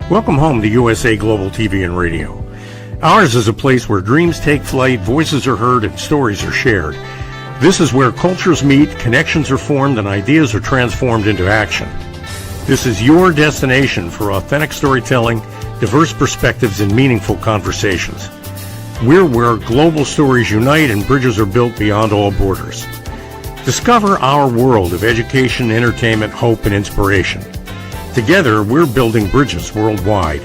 Welcome home to USA Global TV and Radio. Ours is a place where dreams take flight, voices are heard, and stories are shared. This is where cultures meet, connections are formed, and ideas are transformed into action. This is your destination for authentic storytelling, diverse perspectives, and meaningful conversations. We're where global stories unite and bridges are built beyond all borders. Discover our world of education, entertainment, hope, and inspiration. Together, we're building bridges worldwide.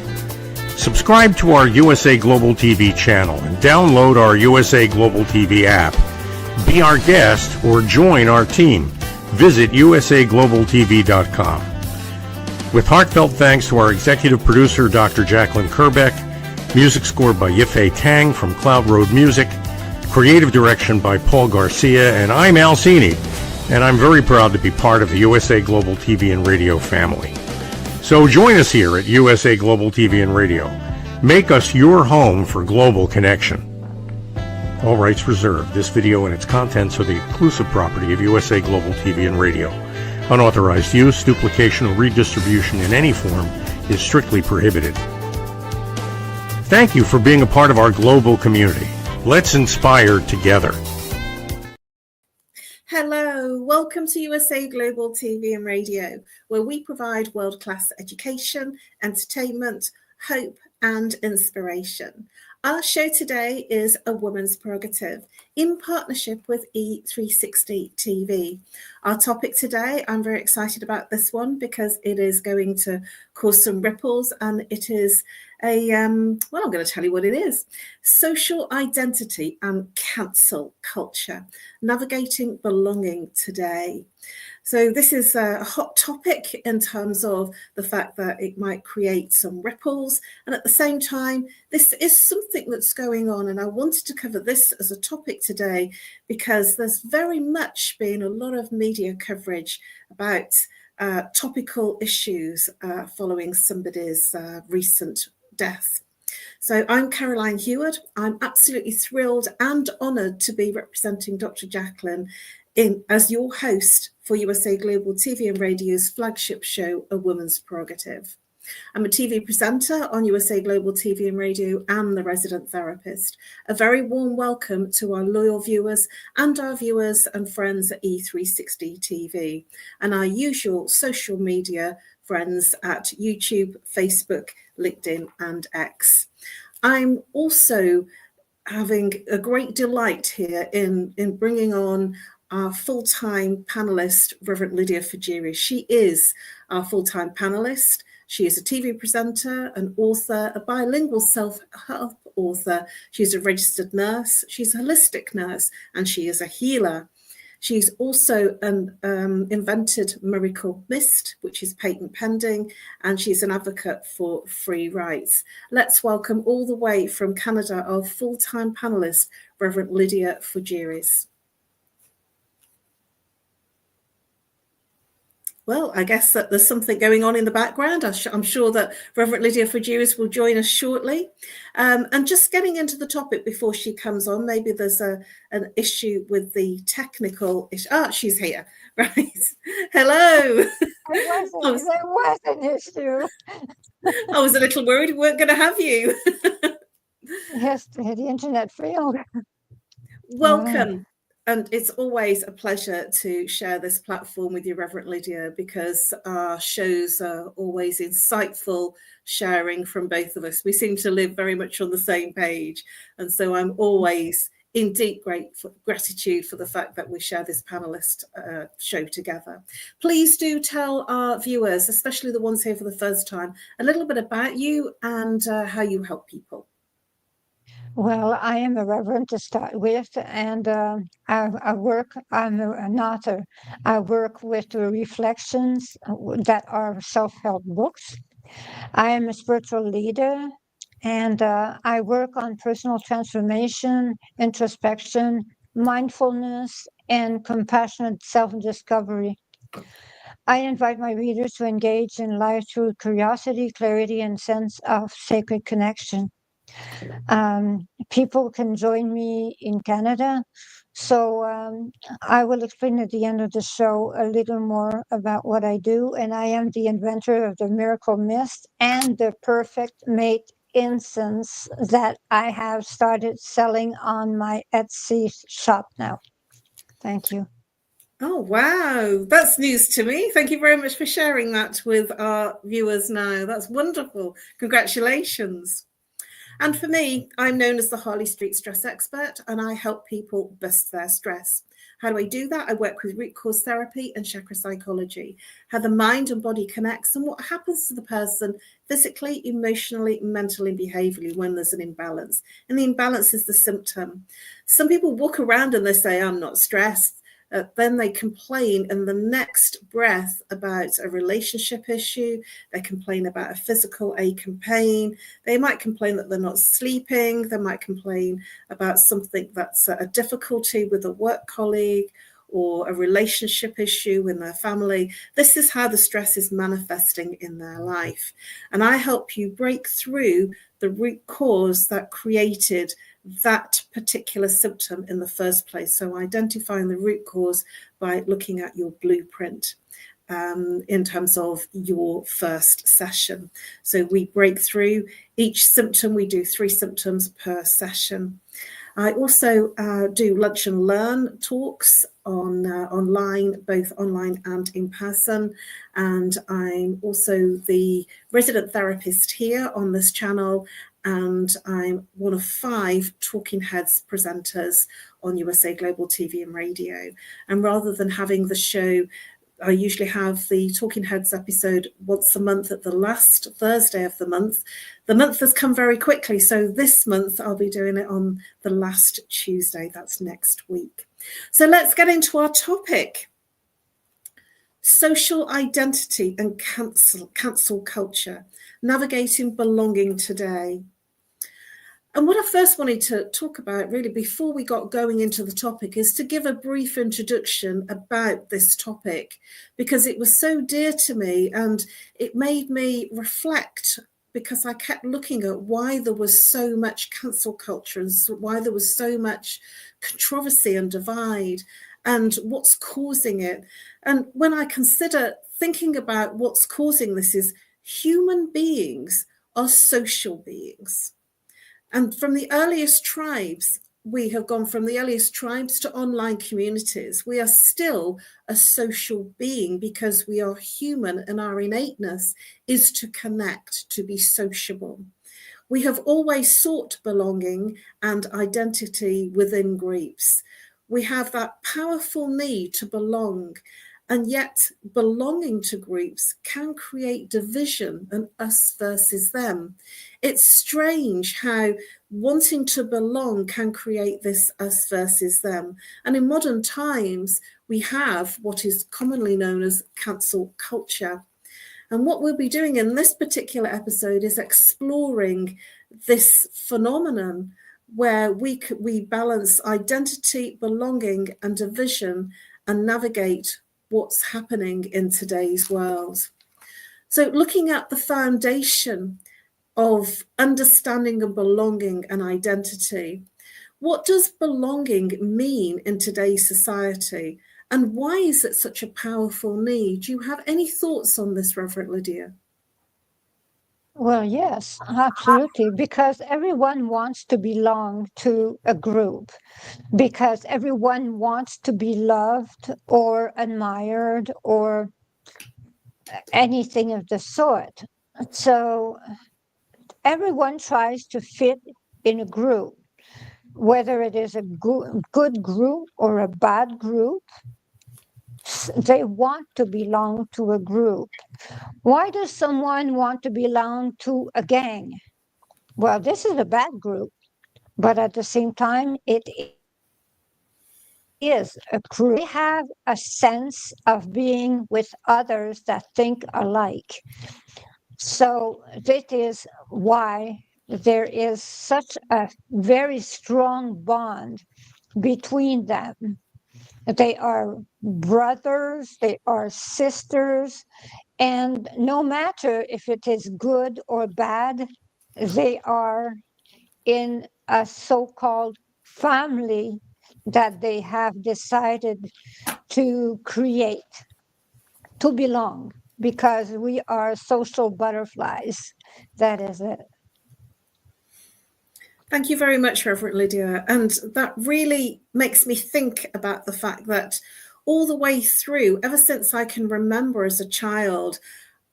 Subscribe to our USA Global TV channel and download our USA Global TV app. Be our guest or join our team. Visit usaglobaltv.com. With heartfelt thanks to our executive producer, Dr. Jacqueline Kerbeck, music scored by Yifei Tang from Cloud Road Music, creative direction by Paul Garcia, and I'm Al Cini, and I'm very proud to be part of the USA Global TV and Radio family. So join us here at USA Global TV and Radio. Make us your home for global connection. All rights reserved. This video and its contents are the exclusive property of USA Global TV and Radio. Unauthorized use, duplication, or redistribution in any form is strictly prohibited. Thank you for being a part of our global community. Let's inspire together. Hello, welcome to USA Global TV and Radio, where we provide world-class education, entertainment, hope, and inspiration. Our show today is A Woman's Prerogative in partnership with E360 TV. Our topic today, I'm very excited about this one because it is going to cause some ripples, and it is I'm going to tell you what it is. Social identity and cancel culture, navigating belonging today. So this is a hot topic in terms of the fact that it might create some ripples. And at the same time, this is something that's going on. And I wanted to cover this as a topic today because there's very much been a lot of media coverage about topical issues following somebody's recent death. So I'm Caroline Heward. I'm absolutely thrilled and honoured to be representing Dr. Jacqueline as your host for USA Global TV and Radio's flagship show, A Woman's Prerogative. I'm a TV presenter on USA Global TV and Radio and the resident therapist. A very warm welcome to our loyal viewers and our viewers and friends at E360 TV and our usual social media friends at YouTube, Facebook, LinkedIn, and X. I'm also having a great delight here in bringing on our full-time panelist, Reverend Lydia Fougeres. She is our full-time panelist. She is a TV presenter, an author, a bilingual self-help author. She's a registered nurse. She's a holistic nurse, and she is a healer. She's also invented Miracle Mist, which is patent pending, and she's an advocate for free rights. Let's welcome all the way from Canada our full-time panelist, Reverend Lydia Fougeres. Well, I guess that there's something going on in the background. I'm sure that Reverend Lydia Fougeres will join us shortly. And just getting into the topic before she comes on, maybe there's an issue with the technical issue. Ah, she's here, right. Hello. There was an issue. I was a little worried we weren't going to have you. Yes, the internet failed. Welcome. And it's always a pleasure to share this platform with you, Reverend Lydia, because our shows are always insightful sharing from both of us. We seem to live very much on the same page. And so I'm always in deep gratitude for the fact that we share this panelist show together. Please do tell our viewers, especially the ones here for the first time, a little bit about you and how you help people. Well, I am a reverend to start with, and I'm an author. I work with reflections that are self-help books. I am a spiritual leader, and I work on personal transformation, introspection, mindfulness, and compassionate self-discovery. I invite my readers to engage in life through curiosity, clarity, and sense of sacred connection. People can join me in Canada So I will explain at the end of the show a little more about what I do. And I am the inventor of the Miracle Mist and the Perfect Mate incense that I have started selling on my Etsy shop now. Thank you. Oh, wow. That's news to me. Thank you very much for sharing that with our viewers now. That's wonderful. Congratulations. And for me, I'm known as the Harley Street Stress Expert, and I help people bust their stress. How do I do that? I work with root cause therapy and chakra psychology, how the mind and body connects and what happens to the person physically, emotionally, mentally, and behaviorally when there's an imbalance. And the imbalance is the symptom. Some people walk around and they say, I'm not stressed. Then they complain in the next breath about a relationship issue. They complain about a physical ache and pain. They might complain that they're not sleeping. They might complain about something that's a difficulty with a work colleague or a relationship issue in their family. This is how the stress is manifesting in their life. And I help you break through the root cause that created that particular symptom in the first place. So identifying the root cause by looking at your blueprint in terms of your first session. So we break through each symptom. We do 3 symptoms per session. I also do lunch and learn talks online, both online and in person. And I'm also the resident therapist here on this channel. And I'm one of 5 Talking Heads presenters on USA Global TV and Radio. And rather than having the show, I usually have the Talking Heads episode once a month at the last Thursday of the month. The month has come very quickly, so this month I'll be doing it on the last Tuesday. That's next week. So let's get into our topic. Social identity and cancel culture, navigating belonging today. And what I first wanted to talk about, really, before we got going into the topic, is to give a brief introduction about this topic, because it was so dear to me and it made me reflect, because I kept looking at why there was so much cancel culture and why there was so much controversy and divide and what's causing it. And when I consider thinking about what's causing this, is human beings are social beings. And from the earliest tribes, we have gone from the earliest tribes to online communities. We are still a social being because we are human, and our innateness is to connect, to be sociable. We have always sought belonging and identity within groups. We have that powerful need to belong. And yet belonging to groups can create division and us versus them. It's strange how wanting to belong can create this us versus them. And in modern times, we have what is commonly known as cancel culture. And what we'll be doing in this particular episode is exploring this phenomenon where we balance identity, belonging, and division and navigate what's happening in today's world. So looking at the foundation of understanding and belonging and identity, what does belonging mean in today's society? And why is it such a powerful need? Do you have any thoughts on this, Reverend Lydia? Well, yes, absolutely, because everyone wants to belong to a group, because everyone wants to be loved or admired or anything of the sort. So everyone tries to fit in a group, whether it is a good group or a bad group. They want to belong to a group. Why does someone want to belong to a gang? Well, this is a bad group, but at the same time, it is a group. They have a sense of being with others that think alike. So this is why there is such a very strong bond between them. They are brothers, they are sisters, and no matter if it is good or bad, they are in a so-called family that they have decided to create, to belong, because we are social butterflies. That is it. Thank you very much, Reverend Lydia. And that really makes me think about the fact that all the way through, ever since I can remember as a child,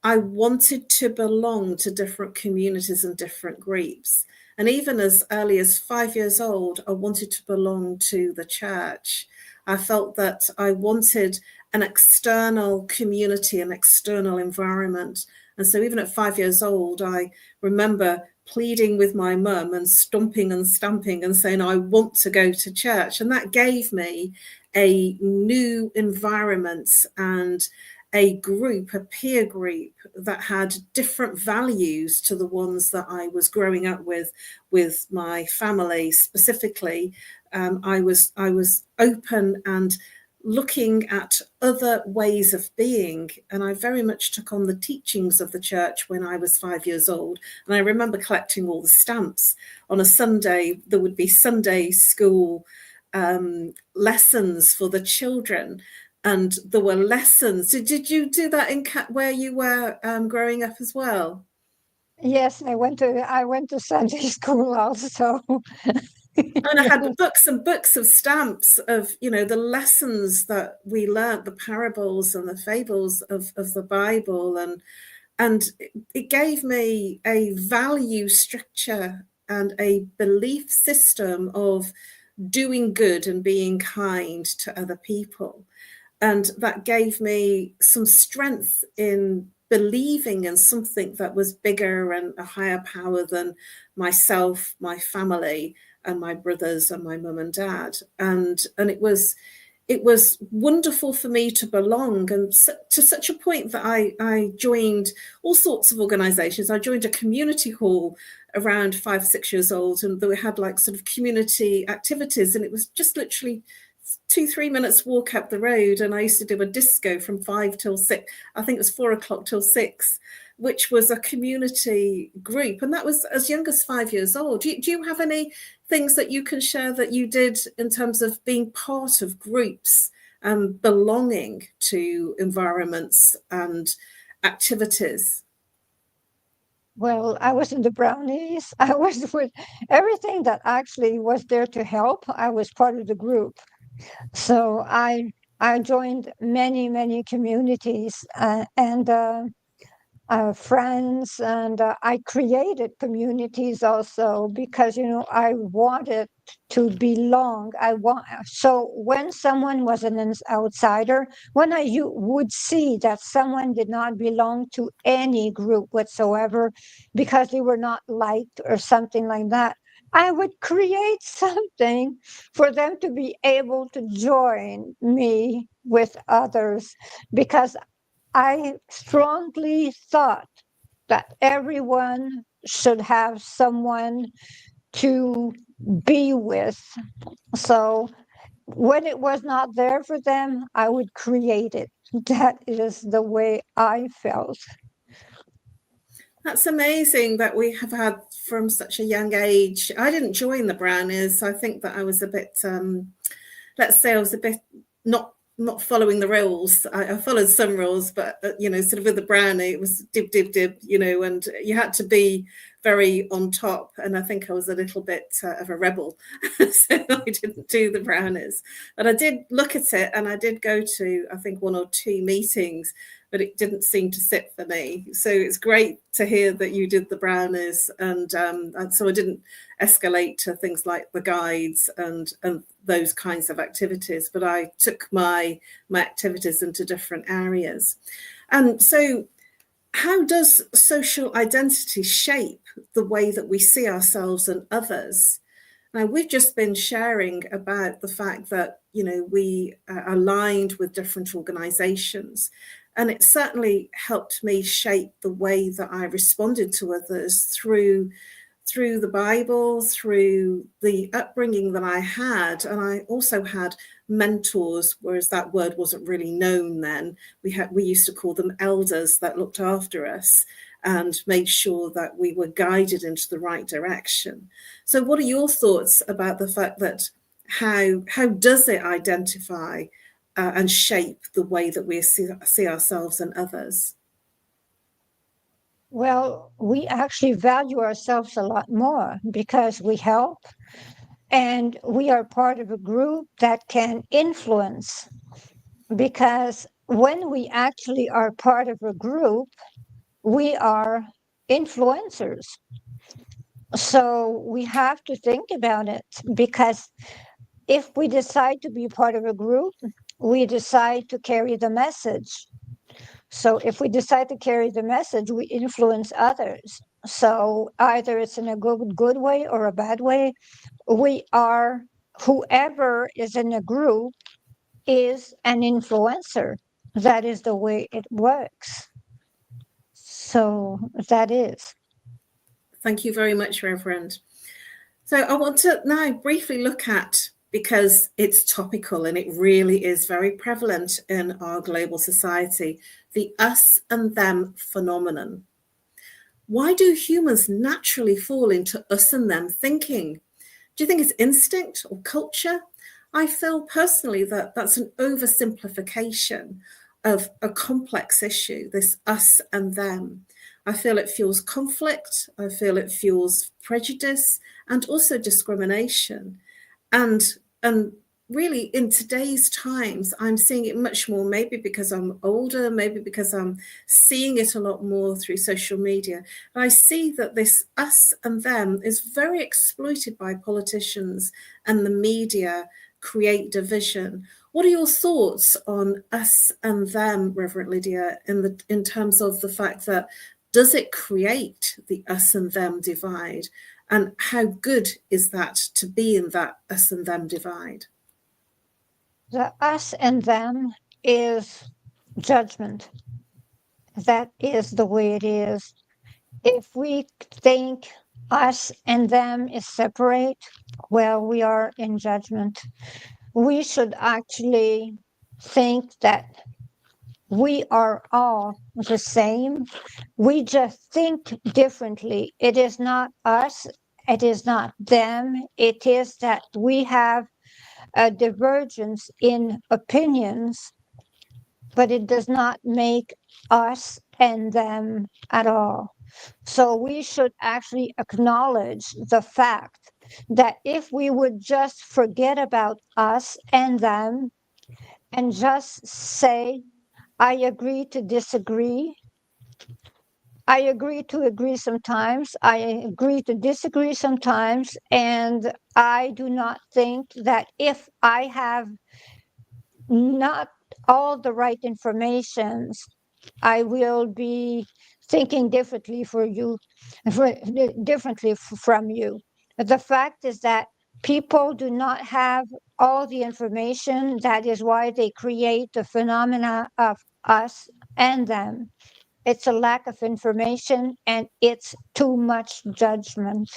I wanted to belong to different communities and different groups. And even as early as 5 years old, I wanted to belong to the church. I felt that I wanted an external community, an external environment. And so even at 5 years old, I remember pleading with my mum and stomping and stamping and saying, I want to go to church. And that gave me a new environment and a group, a peer group that had different values to the ones that I was growing up with my family specifically. I was open and looking at other ways of being, and I very much took on the teachings of the church when I was 5 years old. And I remember collecting all the stamps. On a Sunday, there would be Sunday school lessons for the children, and there were lessons. Did you do that in where you were growing up as well? Yes, I went to Sunday school also. And I had books and books of stamps of, the lessons that we learnt, the parables and the fables of the Bible. And it gave me a value structure and a belief system of doing good and being kind to other people. And that gave me some strength in believing in something that was bigger and a higher power than myself, my family, and my brothers and my mum and dad. And it was wonderful for me to belong, and to such a point that I joined all sorts of organizations. I joined a community hall around 5, 6 years old, and we had like sort of community activities, and it was just literally 2-3 minutes walk up the road. And I used to do a disco from 5 till 6. I think it was 4 o'clock till 6, which was a community group. And that was as young as 5 years old. Do you have any things that you can share that you did in terms of being part of groups and belonging to environments and activities? Well, I was in the brownies. I was with everything that actually was there to help. I was part of the group. So I joined many communities and friends, and I created communities also because I wanted to belong. So when someone was an outsider, when you would see that someone did not belong to any group whatsoever because they were not liked or something like that, I would create something for them to be able to join me with others, because I strongly thought that everyone should have someone to be with. So when it was not there for them, I would create it. That is the way I felt. That's amazing that we have had from such a young age. I didn't join the brownies. I think that I was a bit, let's say I was a bit not following the rules. I followed some rules, but sort of with the brownie, it was dib, and you had to be very on top. And I think I was a little bit of a rebel, so I didn't do the brownies. But I did look at it, and I did go to, I think, 1 or 2 meetings, but it didn't seem to sit for me. So it's great to hear that you did the brownies, and so I didn't escalate to things like the guides and those kinds of activities, but I took my activities into different areas. And so how does social identity shape the way that we see ourselves and others? Now, we've just been sharing about the fact that, we are aligned with different organizations. And it certainly helped me shape the way that I responded to others through the Bible, through the upbringing that I had. And I also had mentors, whereas that word wasn't really known then. We used to call them elders that looked after us and made sure that we were guided into the right direction. So what are your thoughts about the fact that how does it identify and shape the way that we see ourselves and others? Well, we actually value ourselves a lot more because we help and we are part of a group that can influence. Because when we actually are part of a group, we are influencers. So we have to think about it, because if we decide to be part of a group, we decide to carry the message. So if we decide to carry the message, we influence others. So either it's in a good way or a bad way, we are, whoever is in a group is an influencer. That is the way it works. So that is. Thank you very much, Reverend. So I want to now briefly look at, because it's topical and it really is very prevalent in our global society, the us and them phenomenon. Why do humans naturally fall into us and them thinking? Do you think it's instinct or culture? I feel personally that that's an oversimplification of a complex issue, this us and them. I feel it fuels conflict. I feel it fuels prejudice and also discrimination. And really in today's times, I'm seeing it much more, maybe because I'm older, maybe because I'm seeing it a lot more through social media. But I see that this us and them is very exploited by politicians and the media, create division. What are your thoughts on us and them, Reverend Lydia, in terms of the fact that does it create the us and them divide? And how good is that to be in that us and them divide? The us and them is judgment. That is the way it is. If we think us and them is separate, well, we are in judgment. We should actually think that we are all the same. We just think differently. It is not us. It is not them. It is that we have a divergence in opinions, but it does not make us and them at all. So we should actually acknowledge the fact that if we would just forget about us and them and just say, I agree to disagree. I agree to agree sometimes. I agree to disagree sometimes. And I do not think that if I have not all the right information, I will be thinking differently from you. The fact is that people do not have all the information. That is why they create the phenomena of us and them. It's a lack of information and it's too much judgment.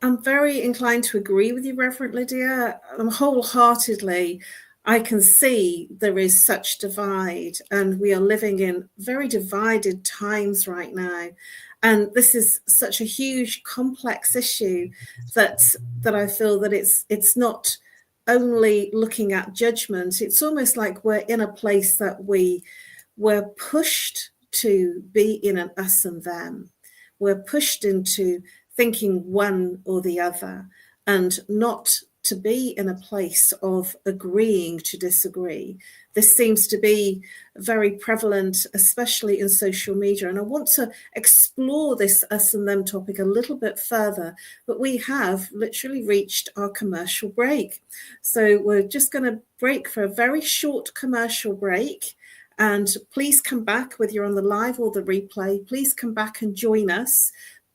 I'm very inclined to agree with you, Reverend Lydia. Wholeheartedly, I can see there is such divide, and we are living in very divided times right now. And this is such a huge, complex issue that I feel that it's not only looking at judgment. It's almost like we're in a place that we're pushed to be in an us and them. We're pushed into thinking one or the other, and not to be in a place of agreeing to disagree. This seems to be very prevalent, especially in social media. And I want to explore this us and them topic a little bit further, but we have literally reached our commercial break. So we're just going to break for a very short commercial break. And please come back, whether you're on the live or the replay, please come back and join us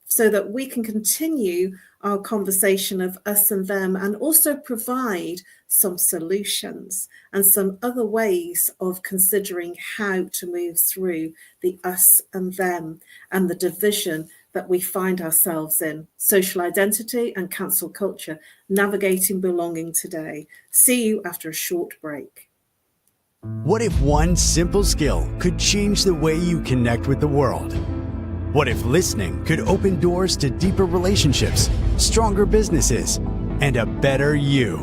so that we can continue our conversation of us and them, and also provide some solutions and some other ways of considering how to move through the us and them and the division that we find ourselves in. Social identity and cancel culture, navigating belonging today. See you after a short break. What if one simple skill could change the way you connect with the world? What if listening could open doors to deeper relationships, stronger businesses, and a better you.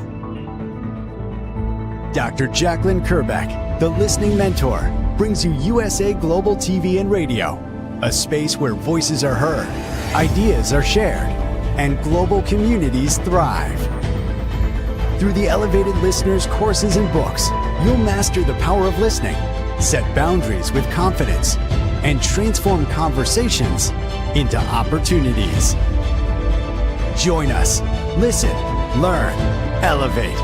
Dr. Jacqueline Kerbeck, the Listening Mentor, brings you USA Global TV and Radio, a space where voices are heard, ideas are shared, and global communities thrive. Through the elevated listeners' courses and books, you'll master the power of listening, set boundaries with confidence, and transform conversations into opportunities. Join us. Listen, learn, elevate.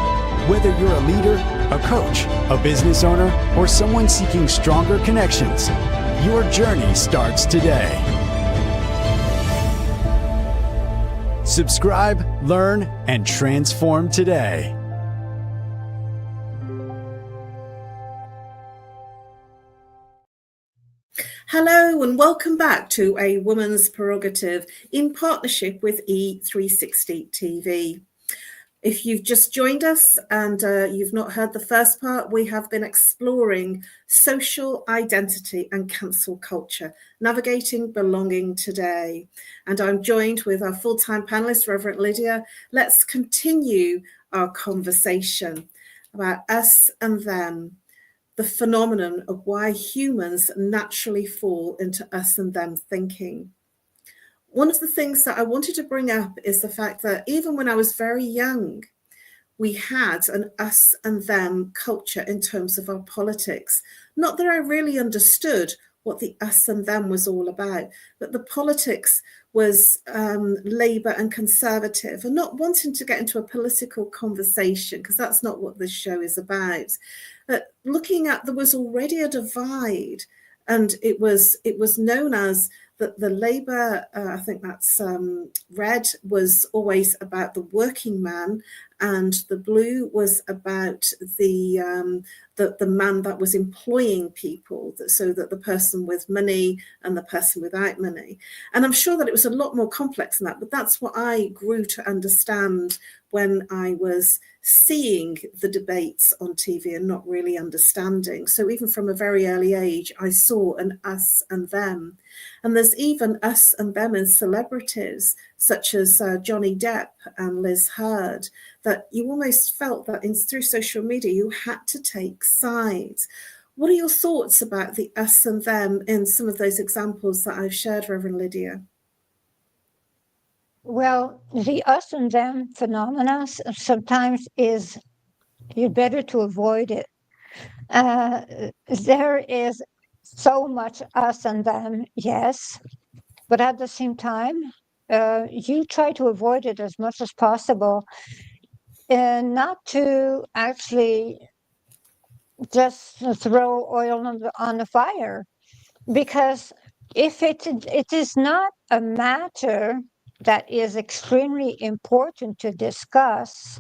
Whether you're a leader, a coach, a business owner, or someone seeking stronger connections, your journey starts today. Subscribe, learn, and transform today. Hello and welcome back to A Woman's Prerogative in partnership with E360 TV. If you've just joined us and you've not heard the first part, we have been exploring social identity and cancel culture, navigating belonging today. And I'm joined with our full-time panelist, Reverend Lydia. Let's continue our conversation about us and them, the phenomenon of why humans naturally fall into us and them thinking. One of the things that I wanted to bring up is the fact that even when I was very young, we had an us and them culture in terms of our politics. Not that I really understood what the us and them was all about, but the politics was Labour and Conservative, and not wanting to get into a political conversation, because that's not what this show is about. But looking at, there was already a divide, and it was known as that the Labour, I think that's red, was always about the working man, and the blue was about the man that was employing people, so that the person with money and the person without money. And I'm sure that it was a lot more complex than that, but that's what I grew to understand when I was seeing the debates on TV and not really understanding. So even from a very early age, I saw an us and them. And there's even us and them in celebrities, such as Johnny Depp and Liz Hurd, that you almost felt that through social media, you had to take sides. What are your thoughts about the us and them in some of those examples that I've shared, Reverend Lydia? Well, the us and them phenomena sometimes is, you're better to avoid it. There is so much us and them, yes, but at the same time, you try to avoid it as much as possible, and not to actually just throw oil on the fire, because if it is not a matter that is extremely important to discuss,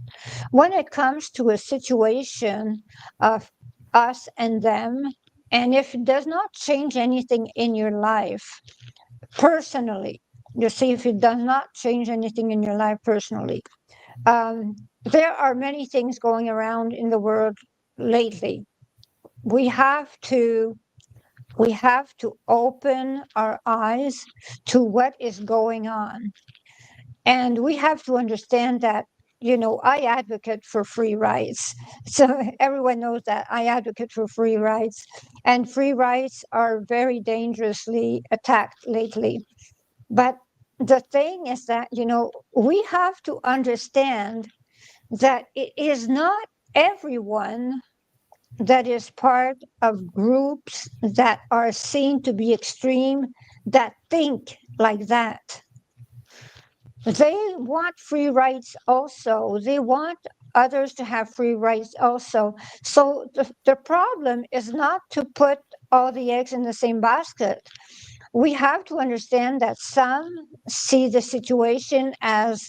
when it comes to a situation of us and them, and if it does not change anything in your life personally, you see, if it does not change anything in your life personally, there are many things going around in the world lately. We have to open our eyes to what is going on. And we have to understand that, I advocate for free rights. So everyone knows that I advocate for free rights. And free rights are very dangerously attacked lately. But the thing is that, we have to understand that it is not everyone that is part of groups that are seen to be extreme that think like that. They want free rights also. They want others to have free rights also. So the problem is not to put all the eggs in the same basket. We have to understand that some see the situation as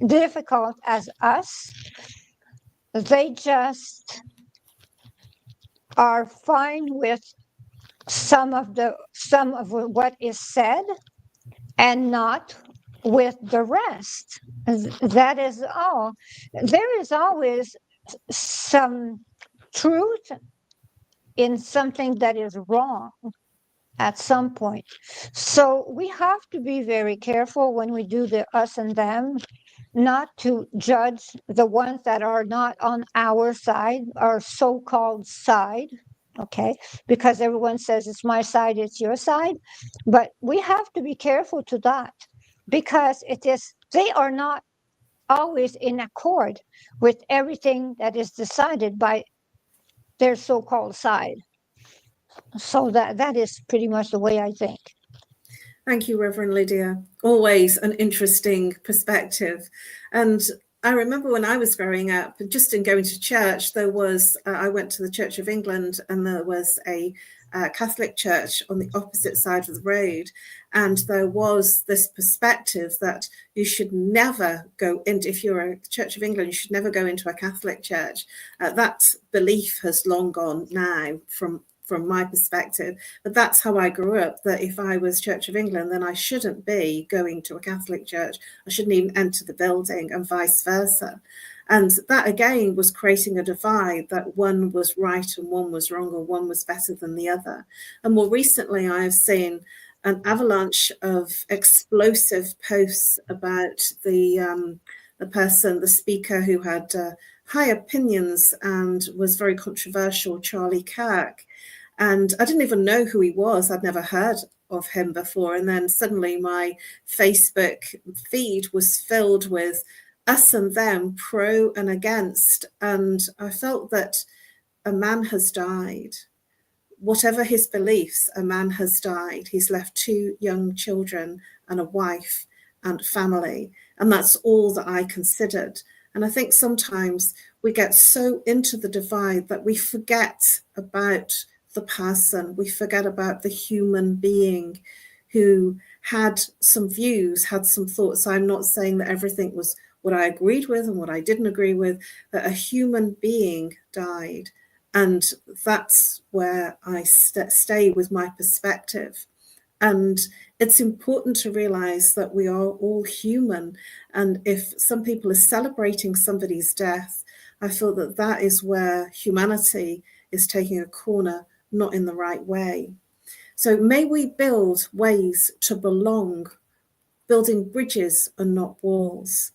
difficult as us. They just are fine with some of what is said and not with the rest. That is all. There is always some truth in something that is wrong at some point. So we have to be very careful when we do the us and them, not to judge the ones that are not on our side, our so-called side, okay? Because everyone says it's my side, it's your side. But we have to be careful to that, because they are not always in accord with everything that is decided by their so-called side. So that is pretty much the way I think. Thank you, Reverend Lydia. Always an interesting perspective. And I remember when I was growing up, just in going to church, there was, I went to the Church of England, and there was a Catholic church on the opposite side of the road. And there was this perspective that you should never go into, if you're a Church of England, you should never go into a Catholic church. That belief has long gone now from my perspective, but that's how I grew up, that if I was Church of England, then I shouldn't be going to a Catholic church. I shouldn't even enter the building, and vice versa. And that again was creating a divide, that one was right and one was wrong, or one was better than the other. And more recently, I have seen an avalanche of explosive posts about the speaker who had high opinions and was very controversial, Charlie Kirk. And I didn't even know who he was. I'd never heard of him before. And then suddenly my Facebook feed was filled with us and them, pro and against. And I felt that a man has died. Whatever his beliefs, a man has died. He's left 2 young children and a wife and family. And that's all that I considered. And I think sometimes we get so into the divide that we forget about the person, we forget about the human being who had some views, had some thoughts. I'm not saying that everything was what I agreed with and what I didn't agree with, that a human being died. And that's where I stay with my perspective. And it's important to realize that we are all human. And if some people are celebrating somebody's death, I feel that that is where humanity is taking a corner, not in the right way. So may we build ways to belong, building bridges and not walls.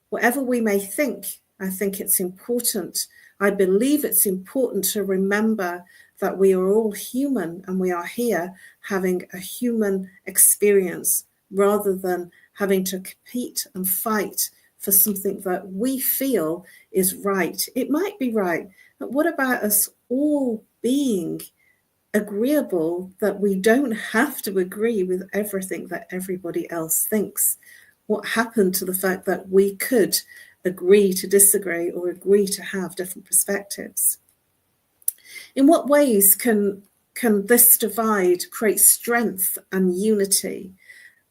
Whatever we may think, I think it's important. I believe it's important to remember that we are all human, and we are here having a human experience rather than having to compete and fight for something that we feel is right. It might be right, but what about us all being agreeable that we don't have to agree with everything that everybody else thinks? What happened to the fact that we could agree to disagree, or agree to have different perspectives? In what ways can this divide create strength and unity?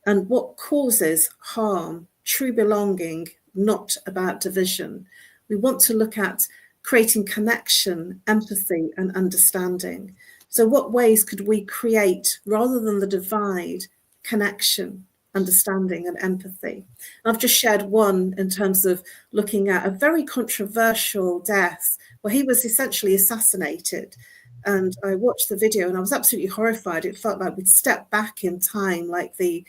And what causes harm? True belonging, not about division. We want to look at creating connection, empathy, and understanding. So what ways could we create, rather than the divide, connection, understanding, and empathy? I've just shared one in terms of looking at a very controversial death where he was essentially assassinated. And I watched the video and I was absolutely horrified. It felt like we'd stepped back in time, like the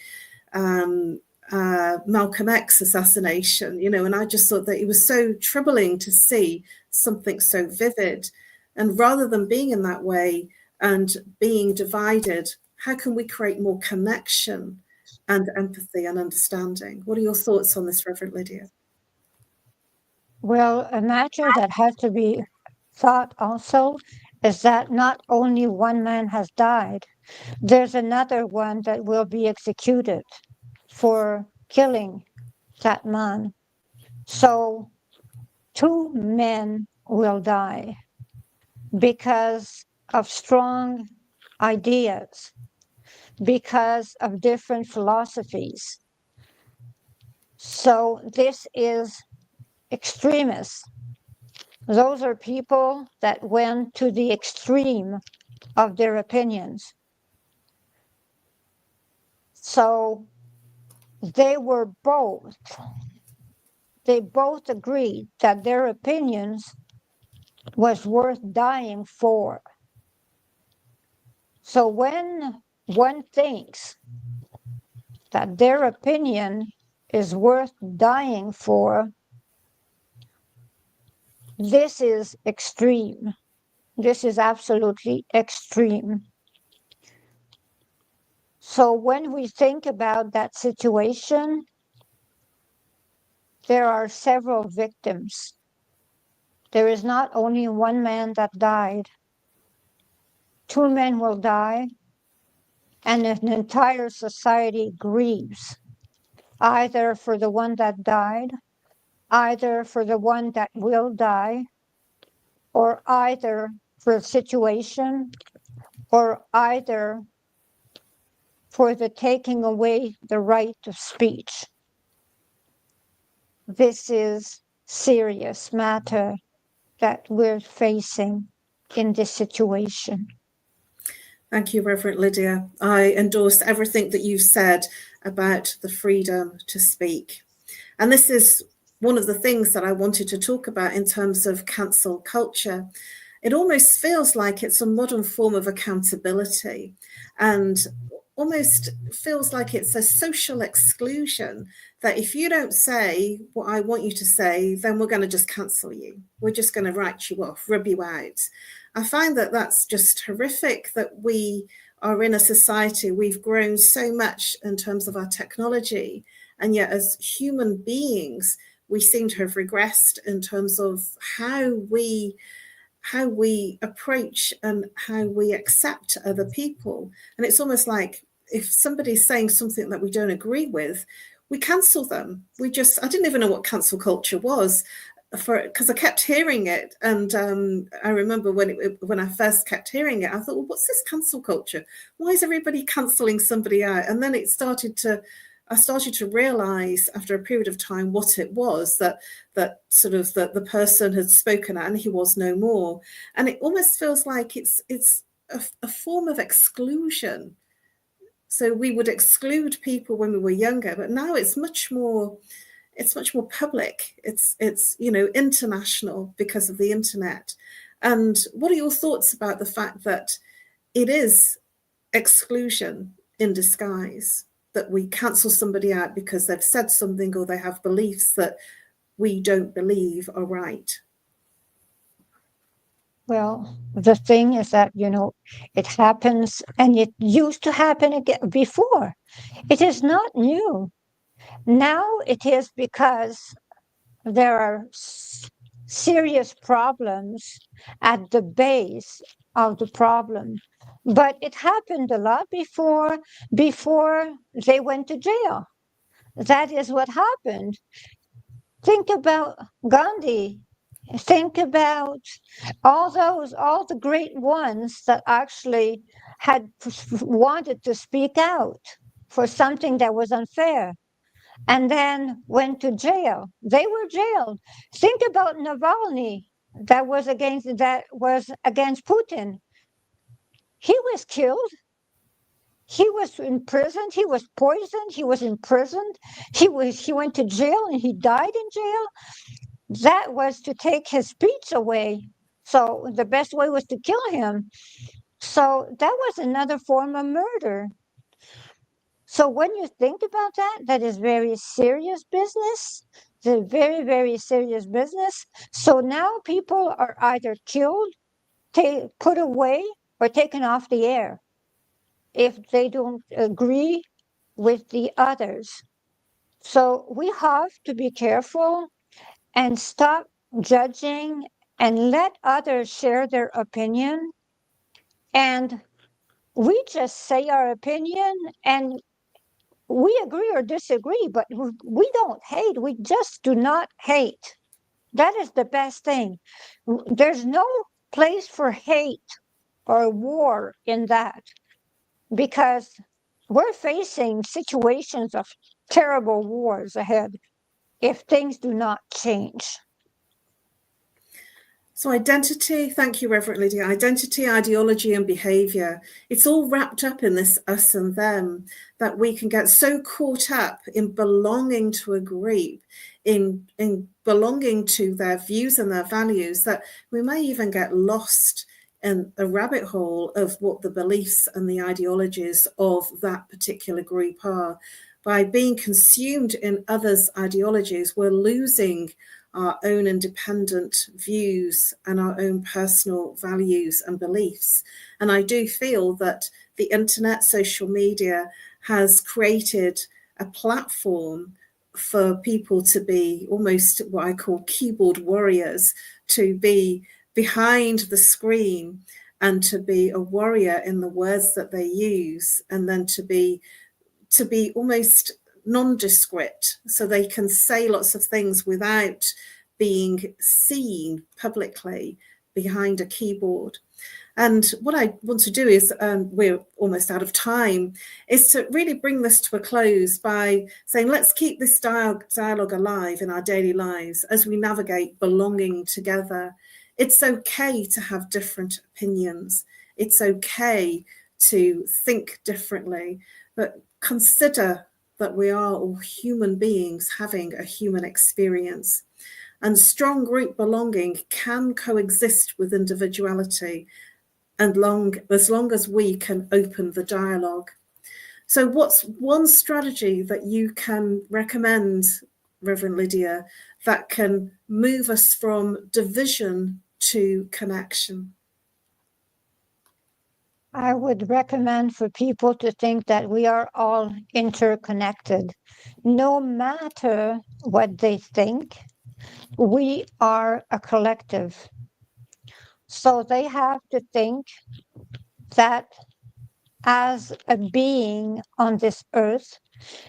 Malcolm X assassination, and I just thought that it was so troubling to see something so vivid. And rather than being in that way and being divided, how can we create more connection and empathy and understanding? What are your thoughts on this, Reverend Lydia? Well, a matter that has to be thought also is that not only one man has died, there's another one that will be executed for killing that man. So 2 men will die because of strong ideas, because of different philosophies. So this is extremists. Those are people that went to the extreme of their opinions. So they both agreed that their opinions was worth dying for. So when one thinks that their opinion is worth dying for, this is extreme. This is absolutely extreme. So when we think about that situation, there are several victims. There is not only one man that died. 2 men will die, and an entire society grieves, either for the one that died, either for the one that will die, or either for a situation, or either for the taking away the right of speech. This is serious matter that we're facing in this situation. Thank you, Reverend Lydia. I endorse everything that you said about the freedom to speak. And this is one of the things that I wanted to talk about in terms of cancel culture. It almost feels like it's a modern form of accountability, and almost feels like it's a social exclusion, that if you don't say what I want you to say, then we're going to just cancel you. We're just going to write you off, rub you out. I find that that's just horrific, that we are in a society, we've grown so much in terms of our technology, and yet as human beings, we seem to have regressed in terms of how we approach and how we accept other people. And it's almost like if somebody's saying something that we don't agree with, we cancel them. I didn't even know what cancel culture was, because I kept hearing it. And I remember when I first kept hearing it, I thought, well, what's this cancel culture? Why is everybody cancelling somebody out? And then I started to realize after a period of time what it was, that sort of that the person had spoken out and he was no more. And it almost feels like it's a form of exclusion. So we would exclude people when we were younger, but now it's much more public. It's international because of the internet. And what are your thoughts about the fact that it is exclusion in disguise, that we cancel somebody out because they've said something or they have beliefs that we don't believe are right? Well, the thing is that, it happens, and it used to happen again before. It is not new. Now it is because there are serious problems at the base of the problem. But it happened a lot before they went to jail. That is what happened. Think about Gandhi. Think about all the great ones that actually had wanted to speak out for something that was unfair, and then went to jail. They were jailed. Think about Navalny, that was against Putin. He was killed. He was imprisoned. He was poisoned. He was imprisoned. He went to jail and he died in jail. That was to take his speech away. So the best way was to kill him. So that was another form of murder. So when you think about that, that is very serious business. It's a very, very serious business. So now people are either killed, put away, or taken off the air if they don't agree with the others. So we have to be careful and stop judging and let others share their opinion. And we just say our opinion, and we agree or disagree, but we don't hate. We just do not hate. That is the best thing. There's no place for hate or war in that, because we're facing situations of terrible wars ahead if things do not change. So identity, thank you, Reverend Lydia, identity, ideology, and behavior, it's all wrapped up in this us and them, that we can get so caught up in belonging to a group, in belonging to their views and their values, that we may even get lost in a rabbit hole of what the beliefs and the ideologies of that particular group are. by being consumed in others' ideologies, we're losing our own independent views and our own personal values and beliefs. And I do feel that the internet, social media, has created a platform for people to be almost what I call keyboard warriors, to be behind the screen and to be a warrior in the words that they use, and then to be almost nondescript, so they can say lots of things without being seen publicly behind a keyboard. And what I want to do is, we're almost out of time, is to really bring this to a close by saying, let's keep this dialogue alive in our daily lives as we navigate belonging together. It's okay to have different opinions. It's okay to think differently, but consider that we are all human beings having a human experience. And strong group belonging can coexist with individuality, and as long as we can open the dialogue. So what's one strategy that you can recommend, Reverend Lydia, that can move us from division to connection? I would recommend for people to think that we are all interconnected. No matter what they think, we are a collective. So they have to think that as a being on this earth,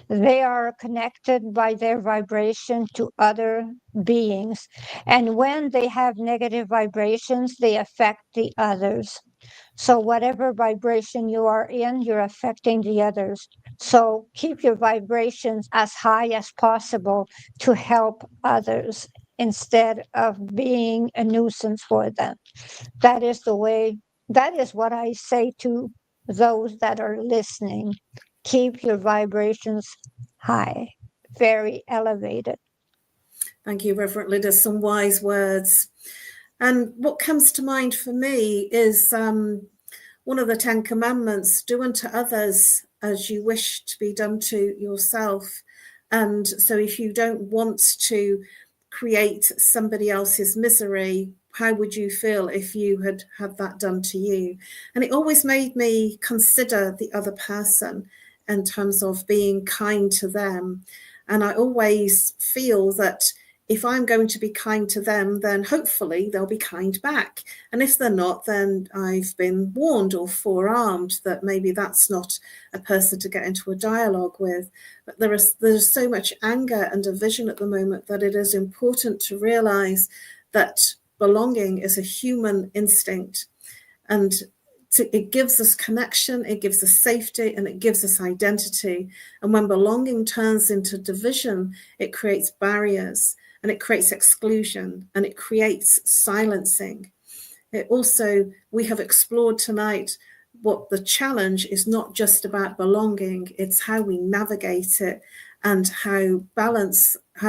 they are connected by their vibration to other beings. And when they have negative vibrations, they affect the others. So whatever vibration you are in, you're affecting the others. So keep your vibrations as high as possible to help others instead of being a nuisance for them. That is the way, that is what I say to those that are listening. Keep your vibrations high, very elevated. Thank you, Reverend Lydia. Some wise words. And what comes to mind for me is one of the 10 Commandments: do unto others as you wish to be done to yourself. And so if you don't want to create somebody else's misery, how would you feel if you had had that done to you? And it always made me consider the other person in terms of being kind to them. And I always feel that if I'm going to be kind to them, then hopefully they'll be kind back. And if they're not, then I've been warned or forearmed that maybe that's not a person to get into a dialogue with. But there's so much anger and division at the moment that it is important to realize that belonging is a human instinct, and it gives us connection, it gives us safety, and it gives us identity. And when belonging turns into division, it creates barriers, and it creates exclusion, and it creates silencing. It also, we have explored tonight what the challenge is, not just about belonging, it's how we navigate it and how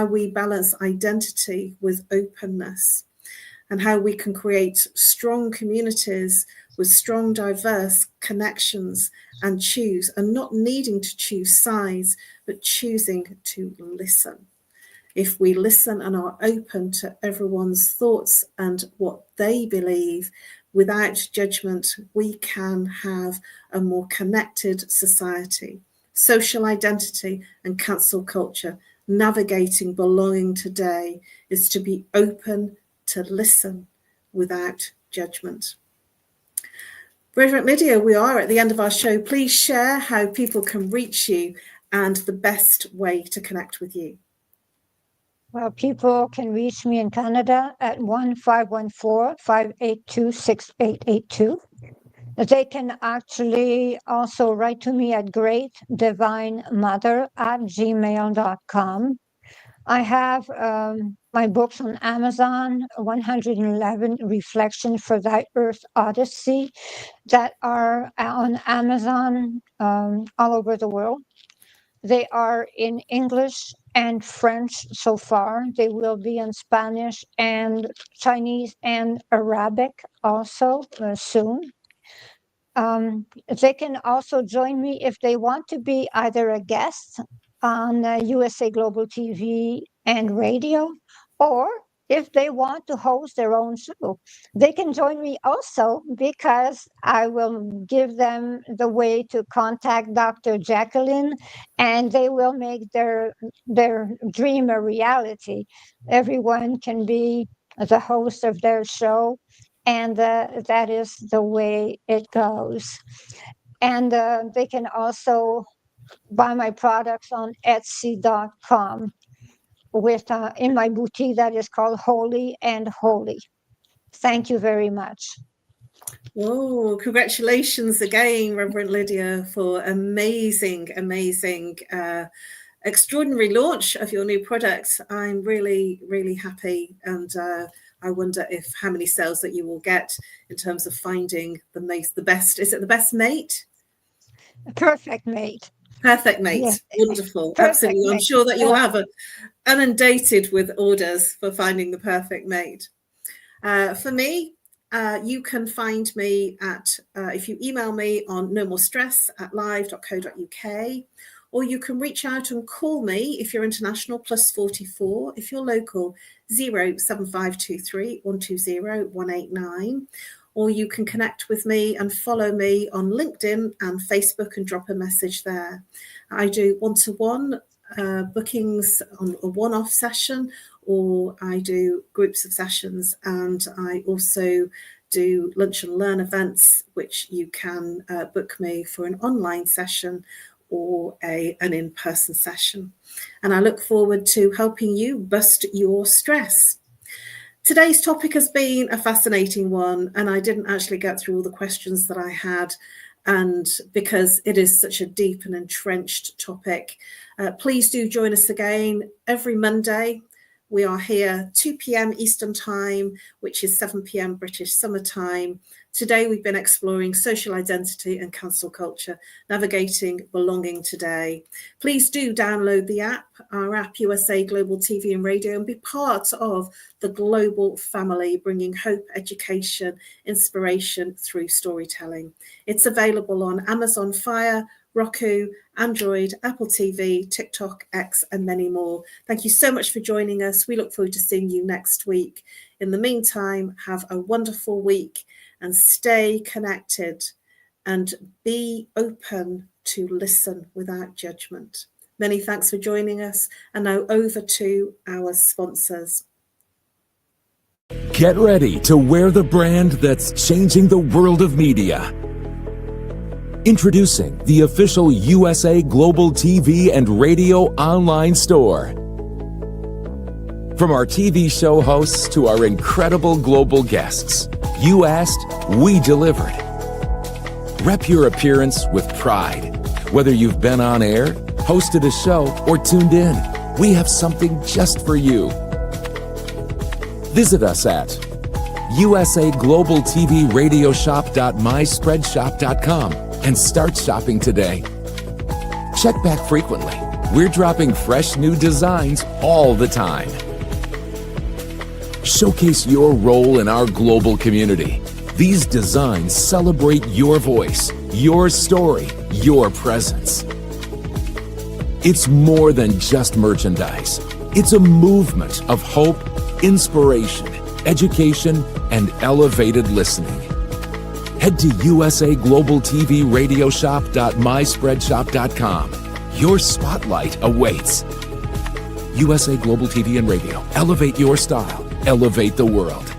we balance identity with openness, and how we can create strong communities with strong, diverse connections, and choose, and not needing to choose sides, but choosing to listen. If we listen and are open to everyone's thoughts and what they believe without judgment, we can have a more connected society. Social identity and cancel culture, navigating belonging today, is to be open to listen without judgment. Reverend Lydia, we are at the end of our show. Please share how people can reach you and the best way to connect with you. Well, people can reach me in Canada at 1-514-582-6882. They can actually also write to me at greatdivinemother@gmail.com. I have my books on Amazon, 111 Reflections for Thy Earth Odyssey, that are on Amazon all over the world. They are in English and French so far. They will be in Spanish and Chinese and Arabic also soon. They can also join me if they want to be either a guest on USA Global TV and radio, or if they want to host their own show, they can join me also, because I will give them the way to contact Dr. Jacqueline, and they will make their dream a reality. Everyone can be the host of their show, and that is the way it goes. And they can also buy my products on Etsy.com with in my boutique that is called Holy and Holy. Thank you very much. Oh, congratulations again, Reverend Lydia, for amazing, extraordinary launch of your new product. I'm really, really happy, and I wonder how many sales that you will get in terms of finding the best. Is it the best mate? Perfect mate. Perfect mate. Yeah. Wonderful. Perfect Absolutely. Mate. I'm sure that you'll have inundated with orders for finding the perfect mate. For me, you can find me at, if you email me on nomorestress@live.co.uk, or you can reach out and call me if you're international, +44, if you're local, 07523 120 189. Or you can connect with me and follow me on LinkedIn and Facebook and drop a message there. I do one-to-one bookings on a one-off session, or I do groups of sessions, and I also do lunch and learn events, which you can book me for an online session or an in-person session. And I look forward to helping you bust your stress. Today's topic has been a fascinating one, and I didn't actually get through all the questions that I had, and because it is such a deep and entrenched topic. Please do join us again every Monday. We are here 2 p.m. Eastern Time, which is 7 p.m. British Summer Time. Today we've been exploring social identity and cancel culture, navigating belonging today. Please do download the app, our app USA Global TV and Radio, and be part of the global family, bringing hope, education, inspiration through storytelling. It's available on Amazon Fire, Roku, Android, Apple TV, TikTok, X, and many more. Thank you so much for joining us. We look forward to seeing you next week. In the meantime, have a wonderful week and stay connected and be open to listen without judgment. Many thanks for joining us. And now over to our sponsors. Get ready to wear the brand that's changing the world of media. Introducing the official USA Global TV and Radio online store. From our TV show hosts to our incredible global guests, you asked, we delivered. Rep your appearance with pride. Whether you've been on air, hosted a show, or tuned in, we have something just for you. Visit us at usaglobaltvradioshoп.myspreadshop.com and start shopping today. Check back frequently. We're dropping fresh new designs all the time. Showcase your role in our global community. These designs celebrate your voice, your story, your presence. It's more than just merchandise. It's a movement of hope, inspiration, education, and elevated listening. Head to usaglobaltvradioshoп.myspreadshop.com. Your spotlight awaits. USA Global TV and Radio. Elevate your style. Elevate the world.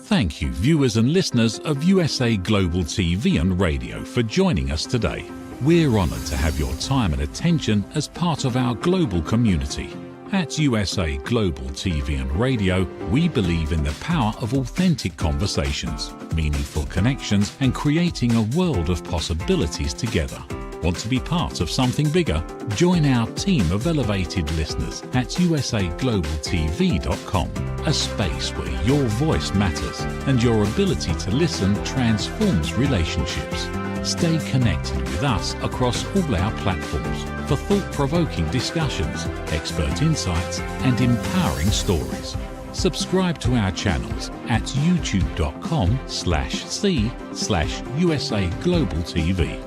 Thank you, viewers and listeners of USA Global TV and Radio, for joining us today. We're honoured to have your time and attention as part of our global community. At USA Global TV and Radio, we believe in the power of authentic conversations, meaningful connections, and creating a world of possibilities together. Want to be part of something bigger? Join our team of elevated listeners at usaglobaltv.com, a space where your voice matters and your ability to listen transforms relationships. Stay connected with us across all our platforms for thought-provoking discussions, expert insights, and empowering stories. Subscribe to our channels at youtube.com/c/USA Global TV.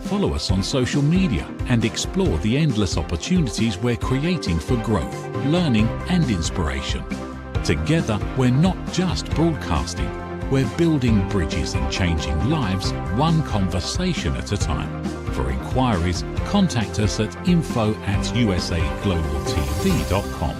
follow us on social media and explore the endless opportunities we're creating for growth, learning and inspiration. Together, we're not just broadcasting, we're building bridges and changing lives one conversation at a time. For inquiries, contact us at info@usaglobaltv.com.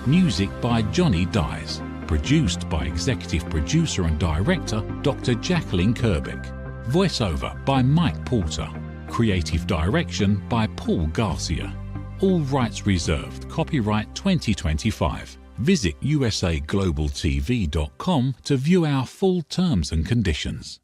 Music by Johnny Dyes. Produced by Executive Producer and Director Dr. Jacqueline Kerbeck. Voiceover by Mike Porter. Creative Direction by Paul Garcia. All rights reserved. Copyright 2025. Visit usaglobaltv.com to view our full terms and conditions.